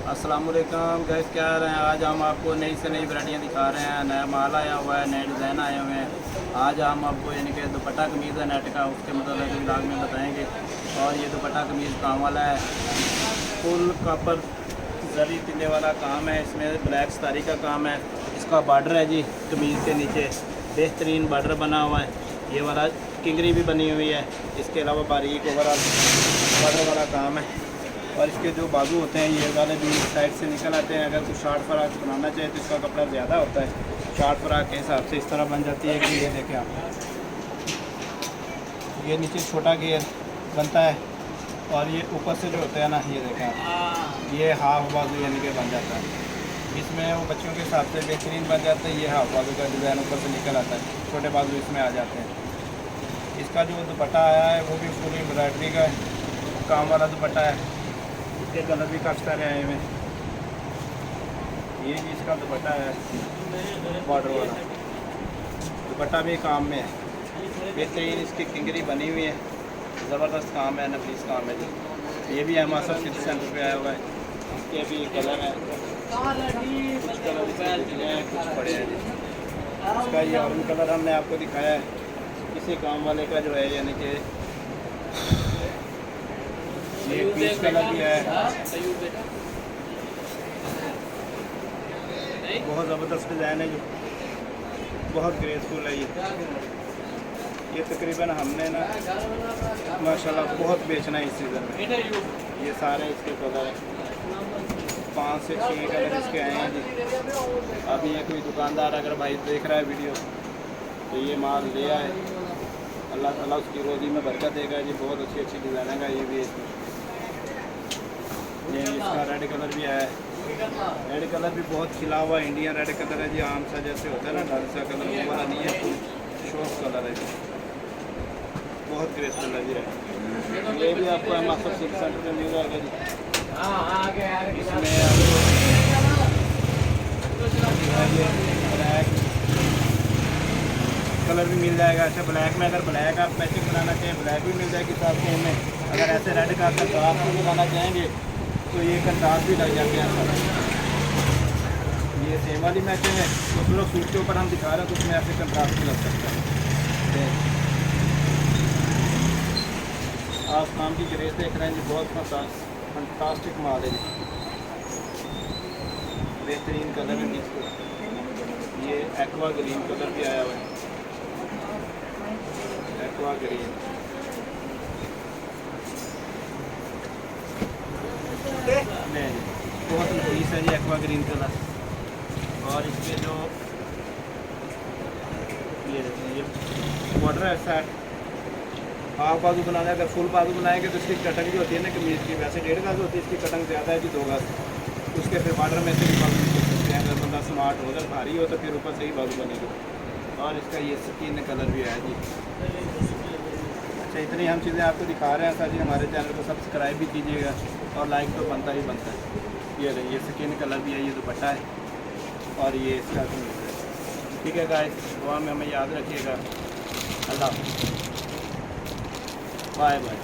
अस्सलाम वालेकुम गैस, क्या हाल है। आज हम आपको नई से नई वैरायटियाँ दिखा रहे हैं। नया माल आया हुआ है, नए डिज़ाइन आए हुए हैं। आज हम आपको यानी कि दुपट्टा कमीज़ है नेट का, उसके मतलब ब्लॉग में बताएंगे। और ये दुपट्टा कमीज़ काम वाला है, फुल कॉपर जरी तिल्ले वाला काम है। इसमें ब्लैक स्टारी का काम है। इसका बार्डर है जी कमीज़ के नीचे, बेहतरीन बार्डर बना हुआ है। ये वाला किंगरी भी बनी हुई है। इसके अलावा बारीक ओवरऑल बार्डर वाला काम है। और इसके जो बाजू होते हैं ये वाले भी साइड से निकल आते हैं। अगर कुछ शार्ट फ्राक बनाना चाहे तो इसका कपड़ा ज़्यादा होता है। शार्ट फ्राक के हिसाब से इस तरह बन जाती है कि ये देखें आप, ये नीचे छोटा घेर बनता है और ये ऊपर से जो होता है ना, ये देखें आप, ये हाफ बाजू यानी कि बन जाता है। इसमें वो बच्चों के हिसाब से बेहतरीन बन जाता है। ये हाफ बाजू का डिज़ाइन ऊपर से निकल आता है, छोटे बाजू इसमें आ जाते हैं। इसका जो दुपट्टा आया है वो भी पूरी एम्ब्रॉयडरी का काम वाला दुपट्टा है। इसके कलर भी काफ़ी सारे आए हुए हैं। ये इसका दुपट्टा है बॉर्डर वाला, दुपट्टा भी काम में है। बेहतरीन इसकी किंगरी बनी हुई है, ज़बरदस्त काम है, नफीस काम है जी। ये भी हमारे साथ सिटी सेंटर पे आया हुआ है। इसके भी कलर हैं, कुछ कलर इसके हैं, कुछ बड़े हैं जी। इसका ये ऑरेंज कलर हमने आपको दिखाया है। इसी काम वाले का जो है यानी कि ये पीच कलर भी है, बहुत ज़बरदस्त डिज़ाइन है जो बहुत ग्रेसफुल है। ये तकरीबन हमने ना माशाल्लाह बहुत बेचना है इस सीज़न में। ये सारे इसके कलर हैं, 5 से 6 कलर इसके आए हैं जी। अभी ये कोई दुकानदार अगर भाई देख रहा है वीडियो तो ये माल ले आए, अल्लाह ताला उसकी रोज़ी में बरकत देगा जी। बहुत अच्छी अच्छी डिज़ाइन है ये भी। ये इसका रेड कलर भी आया है। रेड कलर भी बहुत खिला हुआ इंडियन रेड कलर है जी। आम सा जैसे होता है ना, ढंग सा कलर वो वाला नहीं है, शॉर्ट कलर है जी। बहुत ग्रेसफुल है जी। ये भी आपको हमारे सिटी सेंटर में मिल जाएगा जी। इसमें ब्लैक कलर भी मिल जाएगा। अच्छा, ब्लैक में अगर ब्लैक आप मैचिंग बनाना चाहें ब्लैक भी मिल जाएगी साथ में हमें। अगर ऐसे रेड का कंट्रास्ट भी बनाना चाहेंगे तो ये कंट्रास्ट भी लग जाते हैं सर। ये सेम वाली मैचिंग है तो थोड़ा सूट के ऊपर हम दिखा रहे हैं तो उसमें ऐसे कंट्रास्ट भी लग सकता है। आप काम की ग्रेस देख रहे हैं जी, बहुत फंटास्टिक माल है जी। बेहतरीन कलर है इसको। ये एक्वा ग्रीन कलर भी आया हुआ है, एक्वा ग्रीन। नहीं, बहुत नफीस है जी एक्वा ग्रीन कलर। और इसके जो ये बॉर्डर है सेट, हाफ बाजू बनाना है। अगर फुल बाजू बनाएंगे तो इसकी कटंग जो होती है ना कमीज़ की, वैसे 1.5 गज होती है, इसकी कटंग ज़्यादा है जी 2 गज। उसके फिर बॉर्डर में से भी बाजू निकल सकते हैं। अगर बंदा स्मार्ट हो, अगर भारी हो तो फिर ऊपर से ही बाजू बनेगी। और इसका ये स्किन कलर भी है जी। अच्छा, इतनी हम चीज़ें आपको दिखा रहे हैं सर जी। हमारे चैनल को सब्सक्राइब भी कीजिएगा और लाइक तो बनता ही बनता है। ये स्किन कलर भी है, ये दुपट्टा है और ये इसका कमीज़ है। ठीक है गाइस, दुआ में हमें याद रखिएगा। अल्लाह, बाय बाय।